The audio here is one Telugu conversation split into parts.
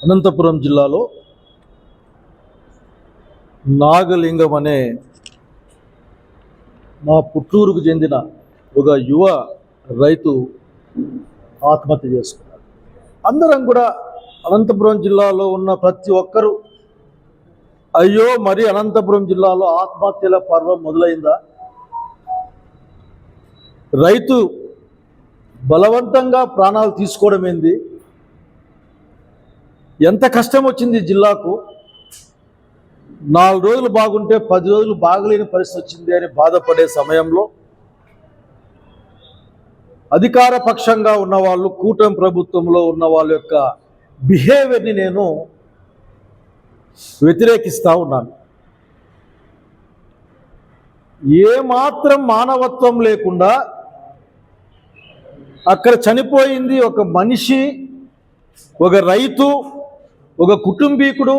అనంతపురం జిల్లాలో నాగలింగం అనే మా పుట్టూరుకు చెందిన ఒక యువ రైతు ఆత్మహత్య చేసుకున్నారు. అందరం కూడా అనంతపురం జిల్లాలో ఉన్న ప్రతి ఒక్కరూ అయ్యో మరి అనంతపురం జిల్లాలో ఆత్మహత్యల పర్వం మొదలైందా, రైతు బలవంతంగా ప్రాణాలు తీసుకోవడం ఏంది, ఎంత కష్టం వచ్చింది జిల్లాకు, 4 రోజులు బాగుంటే 10 రోజులు బాగలేని పరిస్థితి వచ్చింది అని బాధపడే సమయంలో అధికార పక్షంగా ఉన్న వాళ్ళు, కూటమి ప్రభుత్వంలో ఉన్న వాళ్ళ యొక్క బిహేవియర్ని నేను వ్యతిరేకిస్తూ ఉన్నాను. ఏమాత్రం మానవత్వం లేకుండా అక్కడ చనిపోయింది ఒక మనిషి, ఒక రైతు, ఒక కుటుంబీకుడు,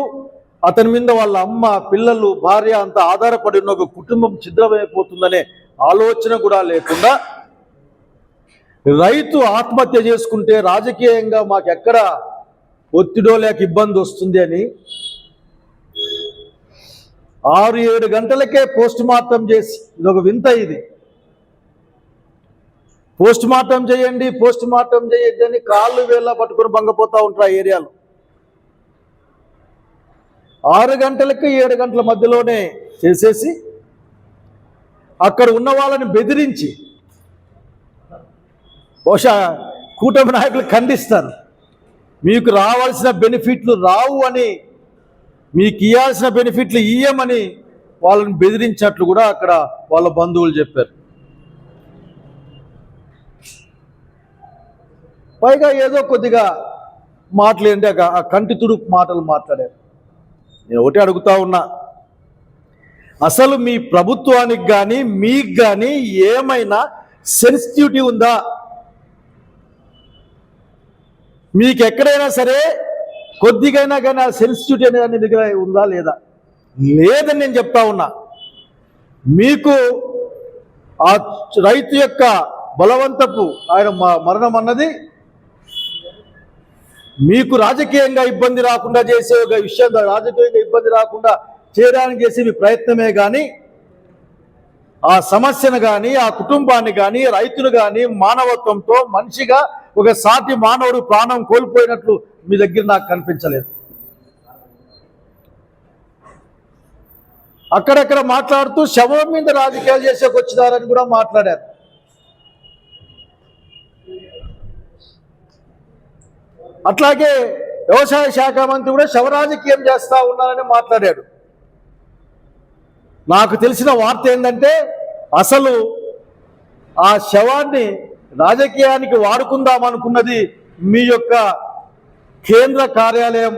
అతని మీద వాళ్ళ అమ్మ, పిల్లలు, భార్య అంతా ఆధారపడి ఉన్న ఒక కుటుంబం ఛిద్రమైపోతుందనే ఆలోచన కూడా లేకుండా రైతు ఆత్మహత్య చేసుకుంటే రాజకీయంగా మాకెక్కడ ఒత్తిడో లేక ఇబ్బంది వస్తుంది అని 6-7 గంటలకే పోస్ట్ మార్టం చేసి, ఇదొక వింత, ఇది పోస్ట్ మార్టం చేయండి అని కాళ్ళు వేళ్ళ పట్టుకొని బంగపోతూ ఉంటారు ఆ ఏరియాలో. 6 గంటలకి 7 గంటల మధ్యలోనే చేసేసి అక్కడ ఉన్న వాళ్ళని బెదిరించి, బహుశా కూటమి నాయకులు ఖండిస్తారు, మీకు రావాల్సిన బెనిఫిట్లు రావు అని, మీకు ఇవ్వాల్సిన బెనిఫిట్లు ఇయ్యమని వాళ్ళని బెదిరించినట్లు కూడా అక్కడ వాళ్ళ బంధువులు చెప్పారు. పైగా ఏదో కొద్దిగా మాటలేంటి ఆ కంటి తుడుపు మాటలు మాట్లాడారు. నేను ఒకటి అడుగుతా ఉన్నా, అసలు మీ ప్రభుత్వానికి కానీ మీకు కానీ ఏమైనా సెన్సిటివిటీ ఉందా? మీకు ఎక్కడైనా సరే కొద్దిగైనా కానీ ఆ సెన్సిటివిటీ అనేది దగ్గర ఉందా లేదా? లేదని నేను చెప్తా ఉన్నా. మీకు ఆ రైతు యొక్క బలవంతపు ఆయన మరణం అన్నది మీకు రాజకీయంగా ఇబ్బంది రాకుండా చేసే ఒక విషయం, రాజకీయంగా ఇబ్బంది రాకుండా చేయడానికి చేసే మీ ప్రయత్నమే కానీ ఆ సమస్యను కానీ, ఆ కుటుంబాన్ని కానీ, రైతును కానీ మానవత్వంతో మనిషిగా ఒక సాటి మానవుడు ప్రాణం కోల్పోయినట్లు మీ దగ్గర నాకు కనిపించలేదు. అక్కడక్కడ మాట్లాడుతూ శవం మీద రాజకీయాలు చేసేకి వచ్చినారని కూడా మాట్లాడారు. అట్లాగే వ్యవసాయ శాఖ మంత్రి కూడా శవరాజకీయం చేస్తూ ఉన్నారని మాట్లాడాడు. నాకు తెలిసిన వార్త ఏంటంటే, అసలు ఆ శవాన్ని రాజకీయానికి వాడుకుందాం అనుకున్నది మీ యొక్క కేంద్ర కార్యాలయం,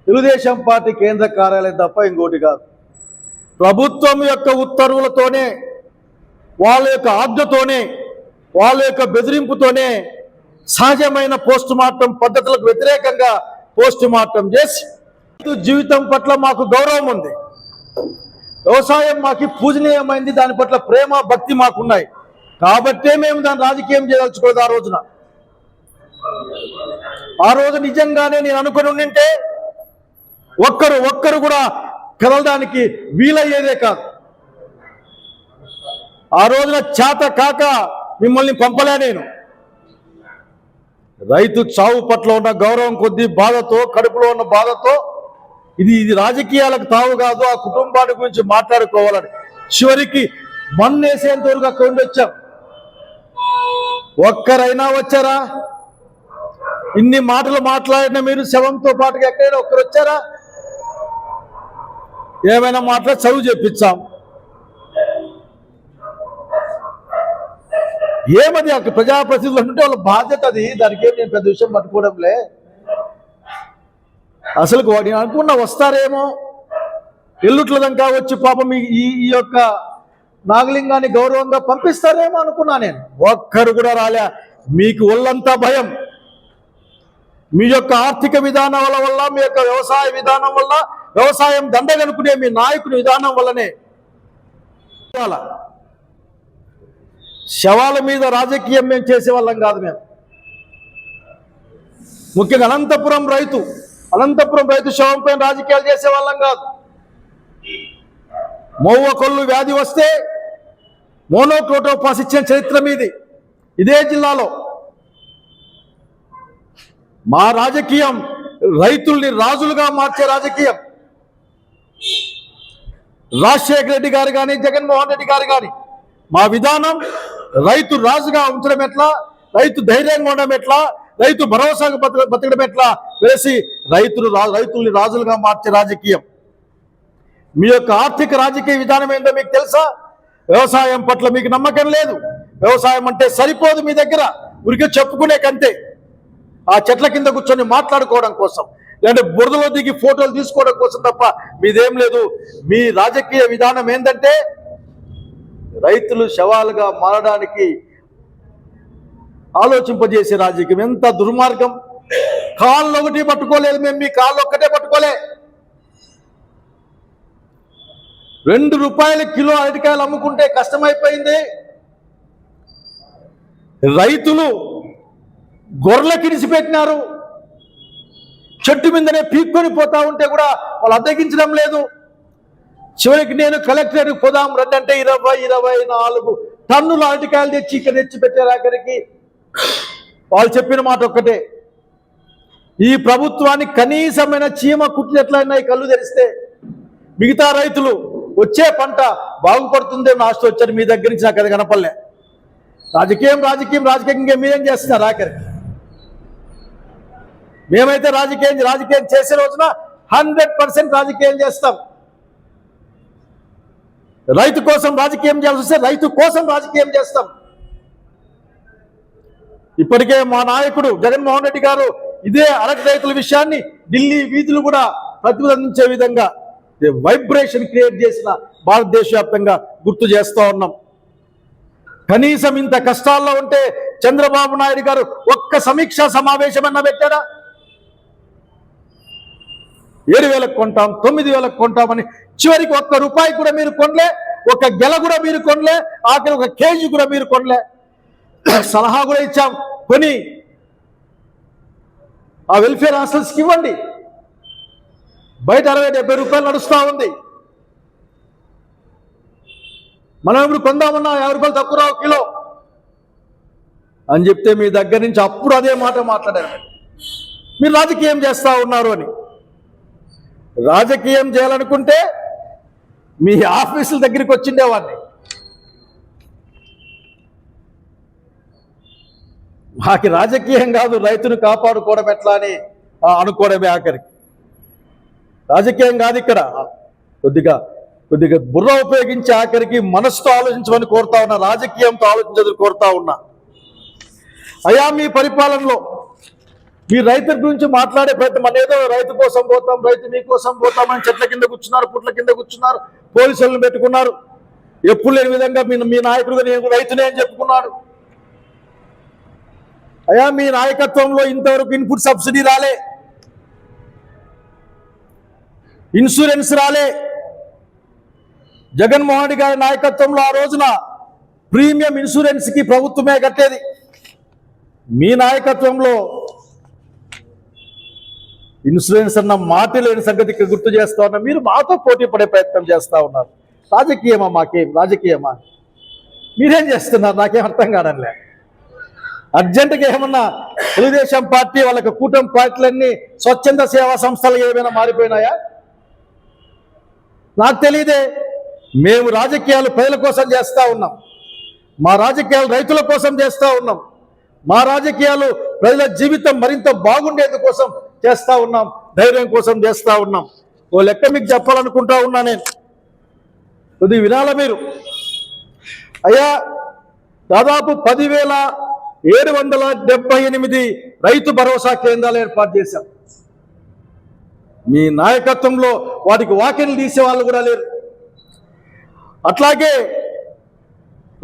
తెలుగుదేశం పార్టీ కేంద్ర కార్యాలయం తప్ప ఇంకోటి కాదు. ప్రభుత్వం యొక్క ఉత్తర్వులతోనే, వాళ్ళ యొక్క ఆజ్ఞతోనే, వాళ్ళ యొక్క బెదిరింపుతోనే సహజమైన పోస్ట్ మార్టం పద్ధతులకు వ్యతిరేకంగా పోస్ట్ మార్టం చేసి, జీవితం పట్ల మాకు గౌరవం ఉంది, వ్యవసాయం మాకు పూజనీయమైంది, దాని పట్ల ప్రేమ భక్తి మాకున్నాయి కాబట్టే మేము దాన్ని రాజకీయం చేయదలుచుకోలేదు. ఆ రోజు నిజంగానే నేను అనుకుని ఉండింటే ఒక్కరు కూడా కదలడానికి వీలయ్యేదే కాదు. ఆ రోజున చేత కాక మిమ్మల్ని పంపలే. నేను రైతు చావు పట్ల ఉన్న గౌరవం కొద్దీ, బాధతో, కడుపులో ఉన్న బాధతో ఇది రాజకీయాలకు తావు కాదు, ఆ కుటుంబాన్ని గురించి మాట్లాడుకోవాలని చివరికి మన్నేసేంత వరకు అక్కడ ఉండి వచ్చాం. ఒక్కరైనా వచ్చారా? ఇన్ని మాటలు మాట్లాడిన మీరు శవంతో పాటుగా ఎక్కడైనా ఒక్కరు వచ్చారా? ఏమైనా మాట్లాడి చదువు చెప్పించాం. ఏమది అక్కడ ప్రజాప్రతినిధులు అంటే వాళ్ళ బాధ్యత అది, దానికి ఏం నేను పెద్ద విషయం పట్టుకోవడంలే. అసలు నేను అనుకున్నా వస్తారేమో, ఎల్లుట్లదంకా వచ్చి పాపం ఈ యొక్క నాగలింగాన్ని గౌరవంగా పంపిస్తారేమో అనుకున్నా నేను. ఒక్కరు కూడా రాలే. మీకు ఒళ్ళంతా భయం, మీ యొక్క ఆర్థిక విధానం వల్ల, మీ యొక్క వ్యవసాయ విధానం వల్ల, వ్యవసాయం దండగనుకునే మీ నాయకుని విధానం వల్లనే శవాల మీద రాజకీయం మేము చేసే వాళ్ళం కాదు. మేము ముఖ్యంగా అనంతపురం రైతు అనంతపురం రైతు శవం పైన రాజకీయాలు చేసే వాళ్ళం కాదు. మోవకొల్లు వ్యాధి వస్తే మోనోక్రోటోపాస్ ఇచ్చిన చరిత్ర మీది. ఇదే జిల్లాలో మా రాజకీయం రైతుల్ని రాజులుగా మార్చే రాజకీయం. రాజశేఖర రెడ్డి గారు కానీ, జగన్మోహన్ రెడ్డి గారు కానీ మా విధానం రైతు రాజుగా ఉంచడం ఎట్లా, రైతు ధైర్యంగా ఉండడం ఎట్లా, రైతు భరోసాగా బతకడం ఎట్లా వేసి రైతుల్ని రాజులుగా మార్చే రాజకీయం. మీ యొక్క ఆర్థిక రాజకీయ విధానం ఏంటో మీకు తెలుసా? వ్యవసాయం పట్ల మీకు నమ్మకం లేదు. వ్యవసాయం అంటే సరిపోదు మీ దగ్గర, ఊరికే చెప్పుకునే కంతే. ఆ చెట్ల కింద కూర్చొని మాట్లాడుకోవడం కోసం, లేదంటే బురదలో దిగి ఫోటోలు తీసుకోవడం కోసం తప్ప మీదేం లేదు. మీ రాజకీయ విధానం ఏంటంటే రైతులు శవాలుగా మారడానికి ఆలోచింపజేసే రాజకీయం. ఎంత దుర్మార్గం! కాళ్ళు ఒకటి పట్టుకోలేదు మేము, మీ కాళ్ళు ఒక్కటే పట్టుకోలే. 2 రూపాయల కిలో అరటికాయలు అమ్ముకుంటే కష్టమైపోయింది. రైతులు గొర్రెలకి ఇడిసిపెట్టినారు. చెట్టు మీదనే పీక్కొని పోతా ఉంటే కూడా వాళ్ళు అద్దెకించడం లేదు. చివరికి నేను కలెక్టర్కి పోదాం రండి అంటే 24 టన్నుల అరటికాయలు తెచ్చి ఇక్కడ తెచ్చిపెట్టారు. ఆఖరికి వాళ్ళు చెప్పిన మాట ఒక్కటే, ఈ ప్రభుత్వానికి కనీసమైన చీమ కుట్టినట్లయినా కళ్ళు తెరిస్తే మిగతా రైతులు వచ్చే పంట బాగుపడుతుందేమో ఆశ వచ్చారు. మీ దగ్గర నుంచి నాకు అది కనపడలే. రాజకీయంగా మీరేం చేస్తున్నారు? ఆఖరికి మేమైతే రాజకీయం చేసే రోజున 100% రాజకీయం చేస్తాం. రైతు కోసం రాజకీయం చేయాల్సి వస్తే రైతు కోసం రాజకీయం చేస్తాం. ఇప్పటికే మా నాయకుడు జగన్మోహన్ రెడ్డి గారు ఇదే అరటి రైతుల విషయాన్ని ఢిల్లీ వీధులు కూడా ప్రతిబింబించే విధంగా వైబ్రేషన్ క్రియేట్ చేసిన భారతదేశ వ్యాప్తంగా గుర్తు చేస్తూ ఉన్నాం. కనీసం ఇంత కష్టాల్లో ఉంటే చంద్రబాబు నాయుడు గారు ఒక్క సమీక్షా సమావేశం అన్న పెట్టారా? 7,000కు కొంటాం, 9,000కు కొంటామని చివరికి ₹1 కూడా మీరు కొనలే, ఒక గెల కూడా మీరు కొనలే, ఆఖరి ఒక కేజీ కూడా మీరు కొనలే. సలహా కూడా ఇచ్చాం, కొని ఆ వెల్ఫేర్ హాస్టల్స్కి ఇవ్వండి. బయట ₹60-70 నడుస్తూ ఉంది. మనం ఇప్పుడు కొందామన్నా ₹50 తక్కువ రావు కిలో అని చెప్తే మీ దగ్గర నుంచి అప్పుడు అదే మాట మాట్లాడారు. మీరు రాజకీయం చేస్తూ ఉన్నారు అని. రాజకీయం చేయాలనుకుంటే మీ ఆఫీసుల దగ్గరికి వచ్చిండేవాడిని. మాకు రాజకీయం కాదు, రైతును కాపాడుకోవడం ఎట్లా అని అనుకోవడమే ఆఖరికి. రాజకీయం కాదు ఇక్కడ. కొద్దిగా బుర్ర ఉపయోగించి ఆఖరికి మనసుతో ఆలోచించమని కోరుతా ఉన్నా, రాజకీయంతో ఆలోచించదని కోరుతా ఉన్నా. అయ్యా, మీ పరిపాలనలో మీ రైతుల గురించి మాట్లాడే ప్రయత్నం అనేదో రైతు కోసం పోతాం, రైతు మీకోసం పోతామని చెట్ల కింద కూర్చున్నారు, పుట్ల కింద కూర్చున్నారు, పోలీసులను పెట్టుకున్నారు. ఎప్పుడు లేని విధంగా మీ నాయకుడుగా నేను రైతునే అని చెప్పుకున్నాడు. అయ్యా, మీ నాయకత్వంలో ఇంతవరకు ఇన్పుట్ సబ్సిడీ రాలే, ఇన్సూరెన్స్ రాలే. జగన్మోహన్ రెడ్డి గారి నాయకత్వంలో ఆ రోజున ప్రీమియం ఇన్సూరెన్స్కి ప్రభుత్వమే కట్టేది. మీ నాయకత్వంలో ఇన్సూరెన్స్ అన్న మాట లేని సంగతి గుర్తు చేస్తా ఉన్నా. మీరు మాతో పోటీ పడే ప్రయత్నం చేస్తూ ఉన్నారు. రాజకీయమా? మాకేం రాజకీయమా? మీరేం చేస్తున్నారు? నాకేం అర్థం కావడంలే. అర్జెంటుగా ఏమన్నా తెలుగుదేశం పార్టీ వాళ్ళకి కూటమి పార్టీలన్నీ స్వచ్ఛంద సేవా సంస్థలు ఏమైనా మారిపోయినాయా? నాకు తెలియదే. మేము రాజకీయాలు ప్రజల కోసం చేస్తూ ఉన్నాం. మా రాజకీయాలు రైతుల కోసం చేస్తూ ఉన్నాం. మా రాజకీయాలు ప్రజల జీవితం మరింత బాగుండేందుకోసం చేస్తూ ఉన్నాం, ధైర్యం కోసం చేస్తూ ఉన్నాం. ఓ లెక్క మీకు చెప్పాలనుకుంటా ఉన్నా నేను, కొద్దిగా వినాలా మీరు. అయ్యా, దాదాపు 10,778 రైతు భరోసా కేంద్రాలు ఏర్పాటు చేశాం. మీ నాయకత్వంలో వాటికి వాకిన్లు తీసే వాళ్ళు కూడా లేరు. అట్లాగే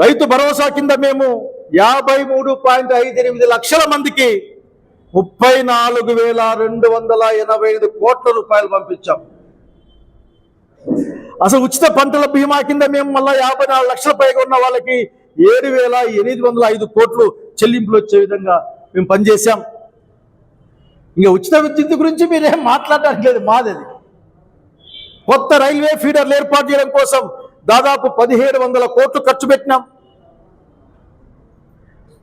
రైతు భరోసా కింద మేము 53.58 లక్షల మందికి 34,285 కోట్ల రూపాయలు పంపించాం. అసలు ఉచిత పంటల బీమా కింద మేము మళ్ళీ 54 లక్షల పైగా ఉన్న వాళ్ళకి 7,805 కోట్లు చెల్లింపులు వచ్చే విధంగా మేము పనిచేశాం. ఇంకా ఉచిత విద్యుత్ గురించి మీరేం మాట్లాడడానికి లేదు, మాది అది. కొత్త రైల్వే ఫీడర్లు ఏర్పాటు చేయడం కోసం దాదాపు 1700 కోట్లు ఖర్చు పెట్టినాం.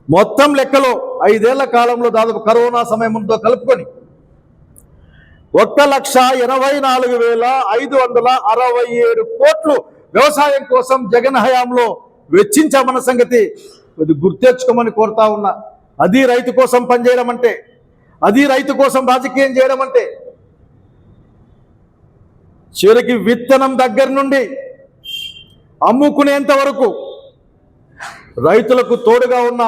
మొత్తం లెక్కలో 5 ఏళ్ల కాలంలో దాదాపు కరోనా సమయంతో కలుపుకొని 1,84,567 కోట్లు వ్యవసాయం కోసం జగన్ హయాంలో వెచ్చించామన్న సంగతి గుర్తెచ్చుకోమని కోరుతా ఉన్నా. అది రైతు కోసం పనిచేయడం అంటే, అది రైతు కోసం రాజకీయం చేయడం అంటే. చివరికి విత్తనం దగ్గర నుండి అమ్ముకునేంత వరకు రైతులకు తోడుగా ఉన్న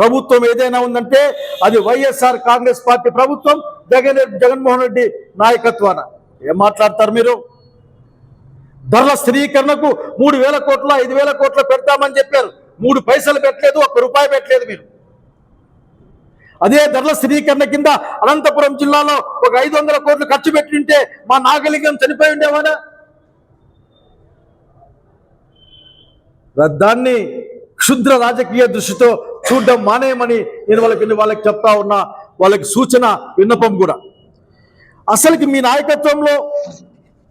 ప్రభుత్వం ఏదైనా ఉందంటే అది వైఎస్ఆర్ కాంగ్రెస్ పార్టీ ప్రభుత్వం, జగన్మోహన్ రెడ్డి నాయకత్వాన. ఏం మాట్లాడతారు మీరు? ధరల స్థిరీకరణకు 3,000 కోట్ల 5,000 కోట్ల పెడతామని చెప్పారు. 3 పైసలు పెట్టలేదు, 1 రూపాయి పెట్టలేదు మీరు. అదే ధరల స్థిరీకరణ కింద అనంతపురం జిల్లాలో ఒక 500 కోట్లు ఖర్చు పెట్టింటే మా నాగలింగం చనిపోయి ఉండేవాడా? దాన్ని క్షుద్ర రాజకీయ దృష్టితో చూడడం మానేయమని నేను వాళ్ళకి చెప్తా ఉన్నా. వాళ్ళకి సూచన, విన్నపం కూడా. అసలుకి మీ నాయకత్వంలో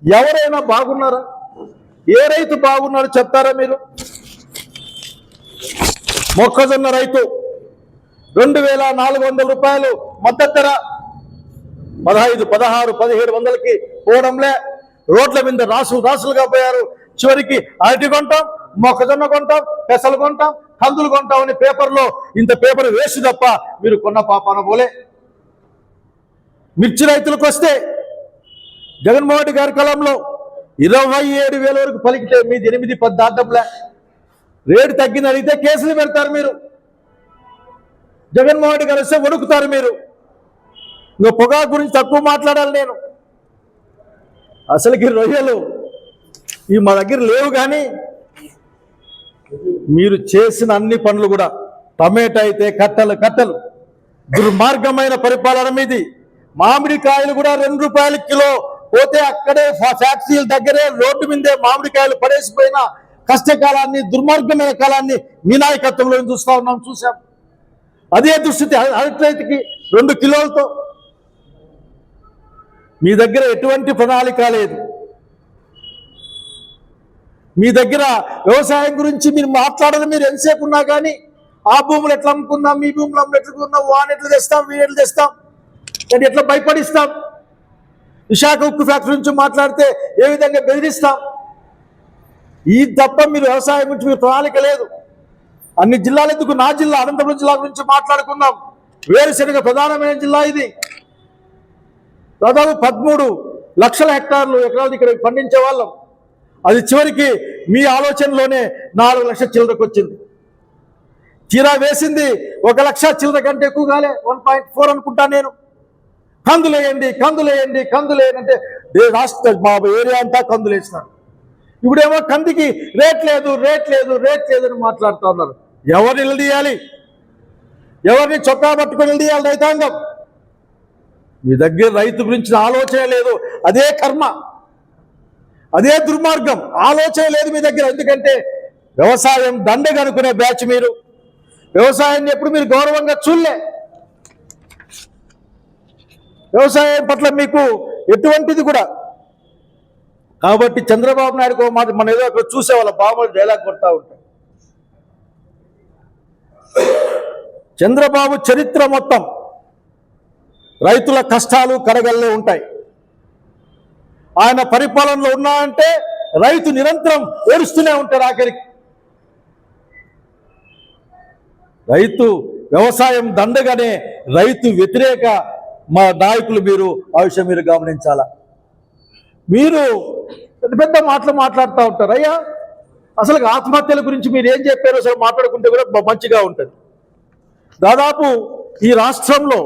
ఎవరైనా బాగున్నారా? ఏ రైతు బాగున్నారో చెప్తారా మీరు? మొక్కజొన్న రైతు 2,400 రూపాయలు మద్దతు ధర 15, 16, 1700కి పోవడంలే. రోడ్ల మీద రాసులుగా పోయారు. చివరికి అరటి కొంటాం, మొక్కజొన్న కొంటాం, పెసలు కొంటాం, కందులు కొంటాం అని పేపర్లో ఇంత పేపర్ వేసి తప్ప మీరు కొన్న పాపాన పోలే. మిర్చి రైతులకు వస్తే జగన్మోహన్ రెడ్డి గారి కాలంలో 27,000 వరకు పలికితే మీది 8, 10 దాటంలే. రేటు తగ్గింది అడిగితే కేసులు పెడతారు మీరు. జగన్మోహన్ రెడ్డి గారు వస్తే వణుకుతారు మీరు. ఇంకా పొగాకు గురించి తక్కువ మాట్లాడాలి నేను. అసలుకి రొయ్యలు మా దగ్గర లేవు, కానీ మీరు చేసిన అన్ని పనులు కూడా, టమాటా అయితే కట్టలు దుర్మార్గమైన పరిపాలన మీది. మామిడికాయలు కూడా 2 రూపాయల కిలో పోతే అక్కడే ఫ్యాక్టరీల దగ్గరే రోడ్డు మీదే మామిడికాయలు పడేసిపోయిన కష్టకాలాన్ని, దుర్మార్గమైన కాలాన్ని మీ నాయకత్వంలో చూసాం. అదే దుస్థితి అరటి రైతుకి 2 కిలోలతో. మీ దగ్గర ఎటువంటి ప్రణాళిక లేదు. మీ దగ్గర వ్యవసాయం గురించి మీరు మాట్లాడాలి. మీరు ఎంతసేపు ఉన్నా కానీ ఆ భూములు ఎట్లా అమ్ముకుందాం, మీ భూములు ఎట్లా కొందాం, వాన్ ఎట్లా తెస్తాం, వీడు ఎట్లా తెస్తాం, కానీ ఎట్లా భయపడిస్తాం. విశాఖ ఉక్కు ఫ్యాక్టరీ నుంచి మాట్లాడితే ఏ విధంగా బెదిరిస్తాం. ఈ తప్ప మీరు వ్యవసాయం గురించి మీరు ప్రణాళిక లేదు. అన్ని జిల్లాలు ఎందుకు, నా జిల్లా అనంతపురం జిల్లా గురించి మాట్లాడుకుందాం. వేరుశెనగ ప్రధానమైన జిల్లా ఇది. దాదాపు 13 లక్షల ఎకరాలు ఇక్కడ పండించే వాళ్ళం. అది చివరికి మీ ఆలోచనలోనే 4 లక్షల చిల్లరకు వచ్చింది. తీరా వేసింది 1 లక్ష చిల్లర కంటే ఎక్కువ కాలే, 1.4 అనుకుంటా నేను. కందులేయండి అంటే రాష్ట్ర మా ఏరియా అంతా కందులు వేసినారు. ఇప్పుడేమో కందికి రేట్ లేదు అని మాట్లాడుతూ ఉన్నారు. ఎవరిని నిలదీయాలి? ఎవరిని చొక్కా పట్టుకొని నిలదీయాలి? రైతాంగం. మీ దగ్గర రైతు గురించిన ఆలోచన లేదు. అదే కర్మ, అదే దుర్మార్గం. ఆలోచన లేదు మీ దగ్గర. ఎందుకంటే వ్యవసాయం దండగనుకునే బ్యాచ్ మీరు. వ్యవసాయాన్ని ఎప్పుడు మీరు గౌరవంగా చూడలే. వ్యవసాయం పట్ల మీకు ఎటువంటిది కూడా. కాబట్టి చంద్రబాబు నాయుడు మనం ఏదో అక్కడ చూసే వాళ్ళ బాబులు డైలాగ్ కొడతా ఉంటాయి. చంద్రబాబు చరిత్ర మొత్తం రైతుల కష్టాలు కడగల్లే ఉంటాయి. ఆయన పరిపాలనలో ఉన్నాయంటే రైతు నిరంతరం ఏడుస్తూనే ఉంటారు. ఆఖరికి రైతు వ్యవసాయం దండగానే రైతు వ్యతిరేక మా నాయకులు మీరు. ఆ విషయం మీరు గమనించాలా. మీరు పెద్ద మాటలు మాట్లాడుతూ ఉంటారు. అయ్యా, అసలు ఆత్మహత్యల గురించి మీరు ఏం చెప్పారో అసలు మాట్లాడుకుంటే కూడా మంచిగా ఉంటుంది. దాదాపు ఈ రాష్ట్రంలో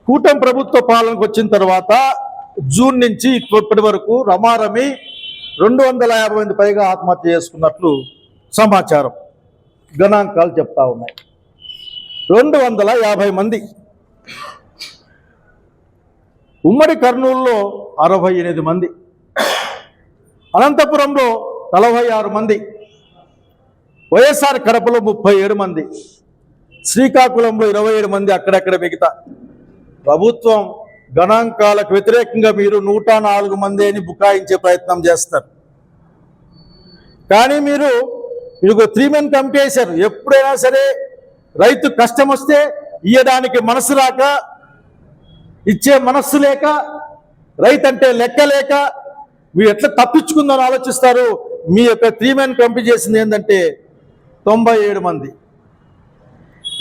కూటమి ప్రభుత్వ పాలనకు వచ్చిన తర్వాత జూన్ నుంచి ఇప్పటి వరకు రమారమి 250 మంది పైగా ఆత్మహత్య చేసుకున్నట్లు సమాచారం, గణాంకాలు చెప్తా ఉన్నాయి. 250 మంది. ఉమ్మడి కర్నూలులో 68 మంది. అనంతపురంలో 46 మంది, వైఎస్ఆర్ కడపలో 37 మంది, శ్రీకాకుళంలో 27 మంది, అక్కడక్కడ మిగతా. ప్రభుత్వం గణాంకాలకు వ్యతిరేకంగా మీరు 104 మంది అని బుకాయించే ప్రయత్నం చేస్తారు. కానీ మీరు 3 మెన్ కమిటీ వేశారు. ఎప్పుడైనా సరే రైతు కష్టం వస్తే ఇయ్యడానికి మనసు రాక, ఇచ్చే మనస్సు లేక, రైతు అంటే లెక్క లేక మీరు ఎట్లా తప్పించుకుందని ఆలోచిస్తారు. మీ యొక్క 3 మెన్ కమిటీ చేసింది ఏంటంటే 97 మంది.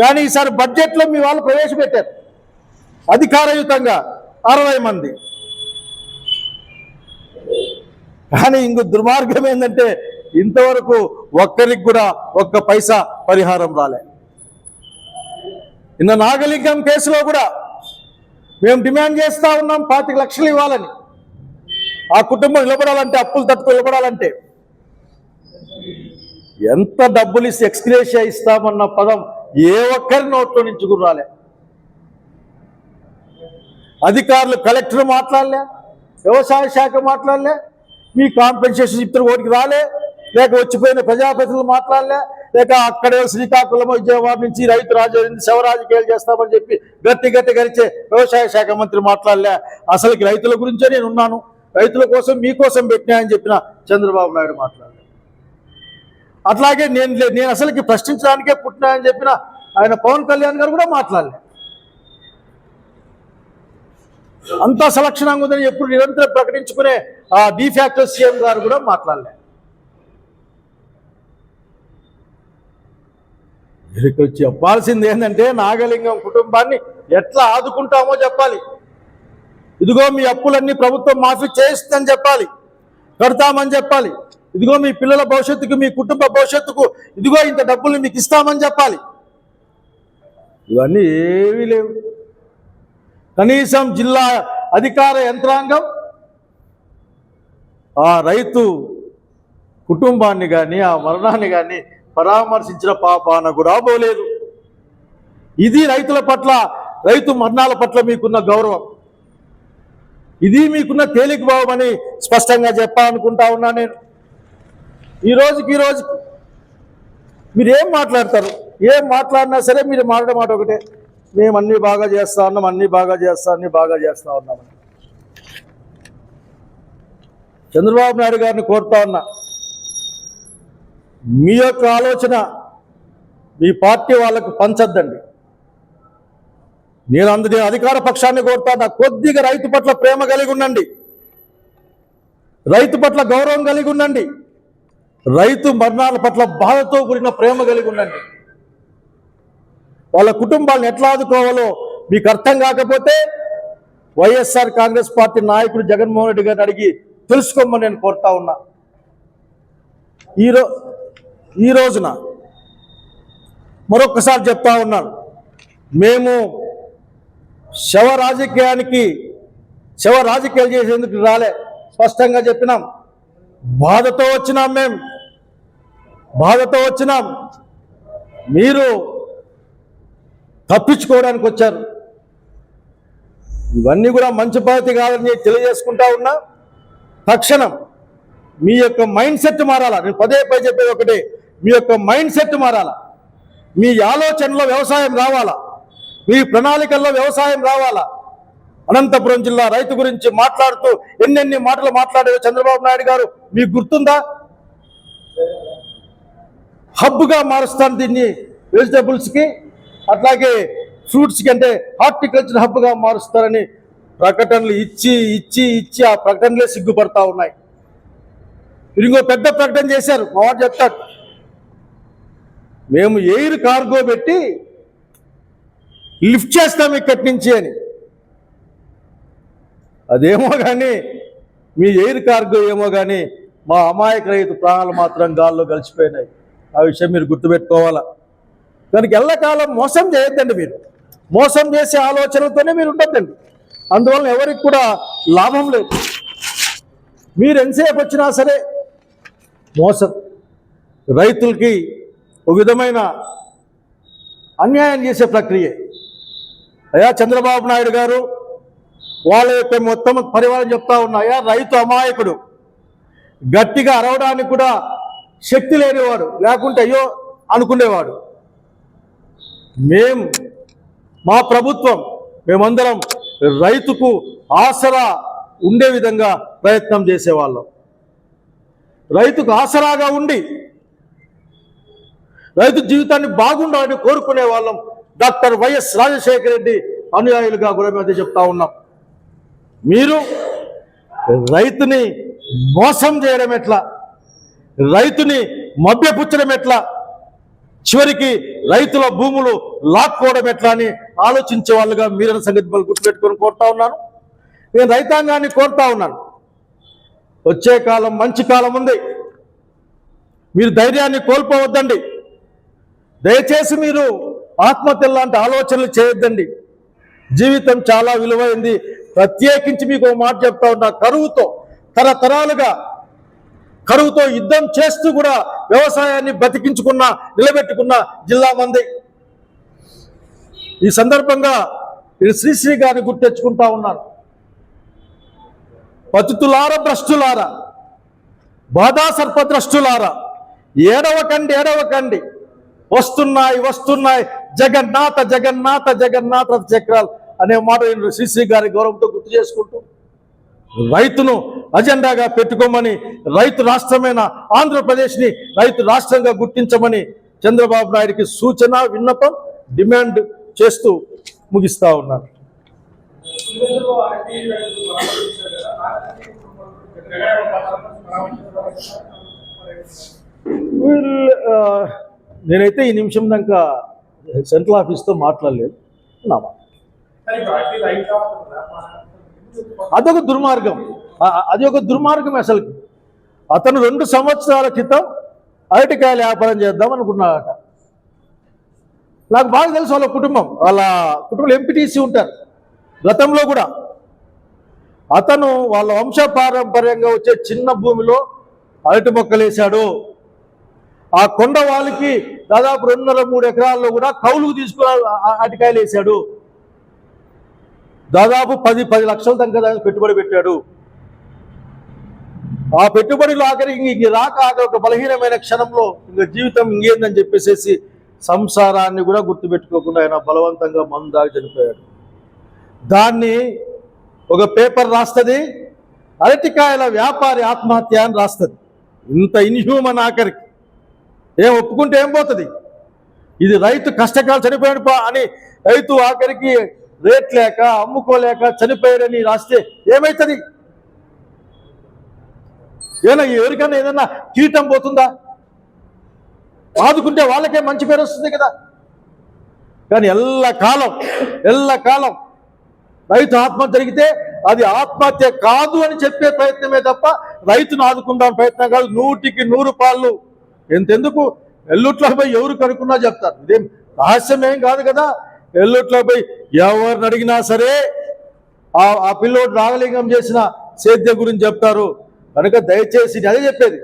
కానీ ఈసారి బడ్జెట్లో మీ వాళ్ళు ప్రవేశపెట్టారు అధికారయుతంగా 60 మంది. కానీ ఇంకో దుర్మార్గం ఏంటంటే ఇంతవరకు ఒక్కరికి కూడా ఒక్క పైసా పరిహారం రాలే. నిన్న నాగలింగం కేసులో కూడా మేము డిమాండ్ చేస్తూ ఉన్నాం 25 లక్షలు ఇవ్వాలని. ఆ కుటుంబం నిలబడాలంటే, అప్పులు తట్టుకు నిలబడాలంటే ఎంత డబ్బులు ఇస్తే ఎక్స్గ్రేషియా ఇస్తామన్న పదం ఏ ఒక్కరి నోట్లో నుంచి కూడా రాలే. అధికారులు, కలెక్టర్ మాట్లాడలే, వ్యవసాయ శాఖ మాట్లాడలే, మీ కాంపెన్సేషన్ ఇద్దరు ఓటికి రాలే, లేక వచ్చిపోయిన ప్రజాప్రతినిధులు మాట్లాడలే, లేక అక్కడే శ్రీకాకుళం, విజయవాడ నుంచి రైతు శవరాజకీయాలు చేస్తామని చెప్పి గట్టి గరిచే వ్యవసాయ శాఖ మంత్రి మాట్లాడలే. అసలుకి రైతుల గురించే నేను ఉన్నాను, రైతుల కోసం మీకోసం పెట్టినాయని చెప్పిన చంద్రబాబు నాయుడు మాట్లాడలే. అట్లాగే నేను అసలుకి ప్రశ్నించడానికే పుట్టినాయని చెప్పిన ఆయన పవన్ కళ్యాణ్ గారు కూడా మాట్లాడలే. అంతా సలక్షణంగా ఉందని ఎప్పుడు నిరంతరం ప్రకటించుకునే ఆ డిఫాక్టో సీఎం గారు కూడా మాట్లాడలే. వీరికి వచ్చి చెప్పాల్సింది ఏంటంటే నాగలింగం కుటుంబాన్ని ఎట్లా ఆదుకుంటామో చెప్పాలి. ఇదిగో మీ అప్పులన్నీ ప్రభుత్వం మాఫీ చేయిస్తుందని చెప్పాలి, కడతామని చెప్పాలి. ఇదిగో మీ పిల్లల భవిష్యత్తుకు, మీ కుటుంబ భవిష్యత్తుకు ఇదిగో ఇంత డబ్బుల్ని మీకు ఇస్తామని చెప్పాలి. ఇవన్నీ ఏవీ లేవు. కనీసం జిల్లా అధికార యంత్రాంగం ఆ రైతు కుటుంబాన్ని కానీ, ఆ మరణాన్ని కానీ పరామర్శించిన పాపాన కూడా పోలేదు. ఇది రైతుల పట్ల, రైతు మరణాల పట్ల మీకున్న గౌరవం, ఇది మీకున్న తేలిక భావం అని స్పష్టంగా చెప్పాలనుకుంటా ఉన్నా నేను. ఈ రోజుకి మీరు ఏం మాట్లాడతారు? ఏం మాట్లాడినా సరే మీరు మాట్లాడే మాట ఒకటే, మేము అన్నీ బాగా చేస్తా ఉన్నాం, అన్నీ బాగా చేస్తా ఉన్నామని. చంద్రబాబు నాయుడు గారిని కోరుతా ఉన్నా, మీ యొక్క ఆలోచన మీ పార్టీ వాళ్ళకు పంచద్దండి. నేను అధికార పక్షాన్ని కోరుతా, కొద్దిగా రైతు పట్ల ప్రేమ కలిగి ఉండండి, రైతు పట్ల గౌరవం కలిగి ఉండండి, రైతు మరణాల పట్ల బాధతో కూడిన ప్రేమ కలిగి ఉండండి. వాళ్ళ కుటుంబాలను ఎట్లా ఆదుకోవాలో మీకు అర్థం కాకపోతే వైఎస్ఆర్ కాంగ్రెస్ పార్టీ నాయకుడు జగన్మోహన్ రెడ్డి గారిని అడిగి తెలుసుకోమని నేను కోరుతా ఉన్నా. ఈ రోజున మరొకసారి చెప్తా ఉన్నాను, మేము శవ రాజకీయాలు చేసేందుకు రాలే, స్పష్టంగా చెప్పినాం. బాధతో వచ్చినాం, మీరు తప్పించుకోవడానికి వచ్చారు. ఇవన్నీ కూడా మంచి పద్ధతి కాదని తెలియజేసుకుంటా ఉన్నా. తక్షణం మీ యొక్క మైండ్ సెట్ మారాలా. నేను పదే చెప్పేది ఒకటే, మీ యొక్క మైండ్ సెట్ మారాలా. మీ ఆలోచనలో వ్యవసాయం రావాలా, మీ ప్రణాళికల్లో వ్యవసాయం రావాలా. అనంతపురం జిల్లా రైతు గురించి మాట్లాడుతూ ఎన్నెన్ని మాటలు మాట్లాడారు చంద్రబాబు నాయుడు గారు మీకు గుర్తుందా? హబ్గా మారుస్తాను దీన్ని, వెజిటబుల్స్కి అట్లాగే ఫ్రూట్స్కి, అంటే హార్టికల్చర్ హబ్గా మారుస్తారని ప్రకటనలు ఇచ్చి ఆ ప్రకటనలే సిగ్గుపడతా ఉన్నాయి. ఇంకో పెద్ద ప్రకటన చేశారు, మా వాడు చెప్తాడు, మేము ఎయిర్ కార్గో పెట్టి లిఫ్ట్ చేస్తాం ఇక్కడి నుంచి అని. అదేమో కానీ మీ ఎయిర్ కార్గో ఏమో కానీ మా అమాయక రైతు ప్రాణాలు మాత్రం గాల్లో కలిసిపోయినాయి. ఆ విషయం మీరు గుర్తుపెట్టుకోవాలా. దానికి ఎల్లకాలం మోసం చేయొద్దండి. మీరు మోసం చేసే ఆలోచనలతోనే మీరు ఉండొద్దండి. అందువలన ఎవరికి కూడా లాభం లేదు. మీరు ఎంతసేపు వచ్చినా సరే మోసం, రైతులకి ఒక విధమైన అన్యాయం చేసే ప్రక్రియ. అయ్యా చంద్రబాబు నాయుడు గారు వాళ్ళ యొక్క మొత్తం పరివారం చెప్తా ఉన్నాయా, రైతు అమాయకుడు, గట్టిగా అరవడానికి కూడా శక్తి లేనివాడు, లేకుంటే అయ్యో అనుకునేవాడు. మా ప్రభుత్వం మేమందరం రైతుకు ఆసరా ఉండే విధంగా ప్రయత్నం చేసేవాళ్ళం. రైతుకు ఆసరాగా ఉండి రైతు జీవితాన్ని బాగుండాలని కోరుకునే వాళ్ళం. డాక్టర్ వైఎస్ రాజశేఖర రెడ్డి అనుయాయులుగా కూడా మేము చెప్తా ఉన్నాం. మీరు రైతుని మోసం చేయడం ఎట్లా, రైతుని మభ్యపుచ్చడం ఎట్లా, చివరికి రైతుల భూములు లాక్కోవడం ఎట్లా అని ఆలోచించే వాళ్ళుగా మీరైన సంగతి గుర్తుపెట్టుకొని కోరుతా ఉన్నాను. నేను రైతాంగాన్ని కోరుతా ఉన్నాను, వచ్చే కాలం మంచి కాలం ఉంది. మీరు ధైర్యాన్ని కోల్పోవద్దండి. దయచేసి మీరు ఆత్మహత్యలు లాంటి ఆలోచనలు చేయొద్దండి. జీవితం చాలా విలువైంది. ప్రత్యేకించి మీకు ఒక మాట చెప్తా ఉన్నా, కరువుతో తరతరాలుగా కరువుతో యుద్ధం చేస్తూ కూడా వ్యవసాయాన్ని బతికించుకున్న నిలబెట్టుకున్న జిల్లా మంది. ఈ సందర్భంగా నేను శ్రీశ్రీ గారిని గుర్తెచ్చుకుంటా ఉన్నాను. పతితులార భ్రష్టులారా, బాధా సర్పద్రష్టులారా, ఏడవకండి ఏడవకండి, వస్తున్నాయి జగన్నాథ జగన్నాథ జగన్నాథ చక్రాలు అనే మాట నేను శ్రీశ్రీ గారి గౌరవంతో గుర్తు చేసుకుంటూ, రైతును అజెండాగా పెట్టుకోమని, రైతు రాష్ట్రమైన ఆంధ్రప్రదేశ్ని రైతు రాష్ట్రంగా గుర్తించమని చంద్రబాబు నాయుడికి సూచన, విన్నపం, డిమాండ్ చేస్తూ ముగిస్తా ఉన్నాను. నేనైతే ఈ నిమిషం దాకా సెంట్రల్ ఆఫీస్తో మాట్లాడలేదు. అదొక దుర్మార్గం, అది ఒక దుర్మార్గం. అసలు అతను 2 సంవత్సరాల క్రితం అరటికాయల వ్యాపారం చేద్దాం అనుకున్నాడట. నాకు బాగా తెలుసు వాళ్ళ కుటుంబంలో ఎంపీటీసీ ఉంటారు. గతంలో కూడా అతను వాళ్ళ వంశపారంపర్యంగా వచ్చే చిన్న భూమిలో అరటి మొక్కలు వేశాడు. ఆ కొండ వాళ్ళకి దాదాపు 2.5-3 ఎకరాల్లో కూడా కౌలుకు తీసుకుని అరటికాయలు వేశాడు. దాదాపు 10 లక్షల దాకా పెట్టుబడి పెట్టాడు. ఆ పెట్టుబడిలో ఆఖరికి ఇంక రాక ఒక బలహీనమైన క్షణంలో ఇంకా జీవితం ఇంకేందని చెప్పేసి సంసారాన్ని కూడా గుర్తుపెట్టుకోకుండా ఆయన బలవంతంగా మందు దాగి చనిపోయాడు. దాన్ని ఒక పేపర్ రాస్తుంది, అరటికాయల వ్యాపారి ఆత్మహత్య అని రాస్తుంది. ఇంత ఇన్హ్యూమన్ ఆఖరికి ఏం ఒప్పుకుంటే ఏం పోతుంది? ఇది రైతు కష్టకాలు చనిపోయాడు అని రైతు ఆఖరికి రేట్ లేక అమ్ముకోలేక చనిపోయాడని రాస్తే ఏమవుతుంది? ఎవరికైనా ఏదన్నా కిరీటం పోతుందా? ఆదుకుంటే వాళ్ళకే మంచి పేరు వస్తుంది కదా. కానీ ఎల్లకాలం రైతు ఆత్మహత్య జరిగితే అది ఆత్మహత్య కాదు అని చెప్పే ప్రయత్నమే తప్ప రైతును ఆదుకుందాం ప్రయత్నం కాదు. 100కి 100 పాళ్ళు. ఎంతెందుకు ఎల్లుట్లో పోయి ఎవరు కనుక్కున్నా చెప్తారు. ఇదేం రహస్యమేం కాదు కదా. ఎల్లుట్లో పోయి ఎవరిని అడిగినా సరే ఆ పిల్లోడు నాగలింగం చేసిన సేద్యం గురించి చెప్తారు. కనుక దయచేసి అదే చెప్పేది,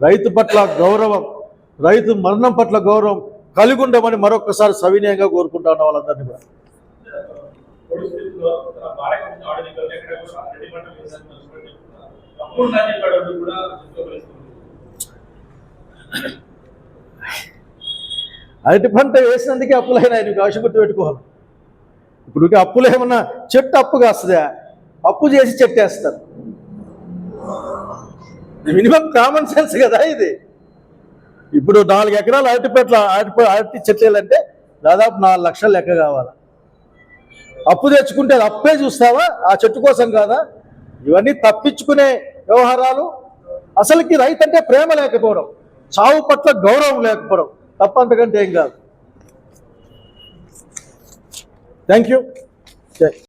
రైతు పట్ల గౌరవం, రైతు మరణం పట్ల గౌరవం కలిగి ఉండమని మరొకసారి సవినయంగా కోరుకుంటాను వాళ్ళందరినీ కూడా. అరటి పంట వేసినందుకే అప్పులైనా నీకు ఆశ గుర్తు పెట్టుకోవాలి. ఇప్పుడు అప్పులు ఏమన్నా చెట్టు అప్పు కాస్తుందా? అప్పు చేసి చెట్టేస్తారు. మినిమం కామన్ సెన్స్ కదా ఇది. ఇప్పుడు 4 ఎకరాలు అరటి చెట్లు వేయాలంటే దాదాపు 4 లక్షల లెక్క కావాలి. అప్పు తెచ్చుకుంటే అప్పే చూస్తావా? ఆ చెట్టు కోసం కాదా? ఇవన్నీ తప్పించుకునే వ్యవహారాలు. అసలుకి రైతు అంటే ప్రేమ లేకపోవడం, చావు పట్ల గౌరవం లేకపోవడం తప్ప అంతకంటే ఏం కాదు. Thank you.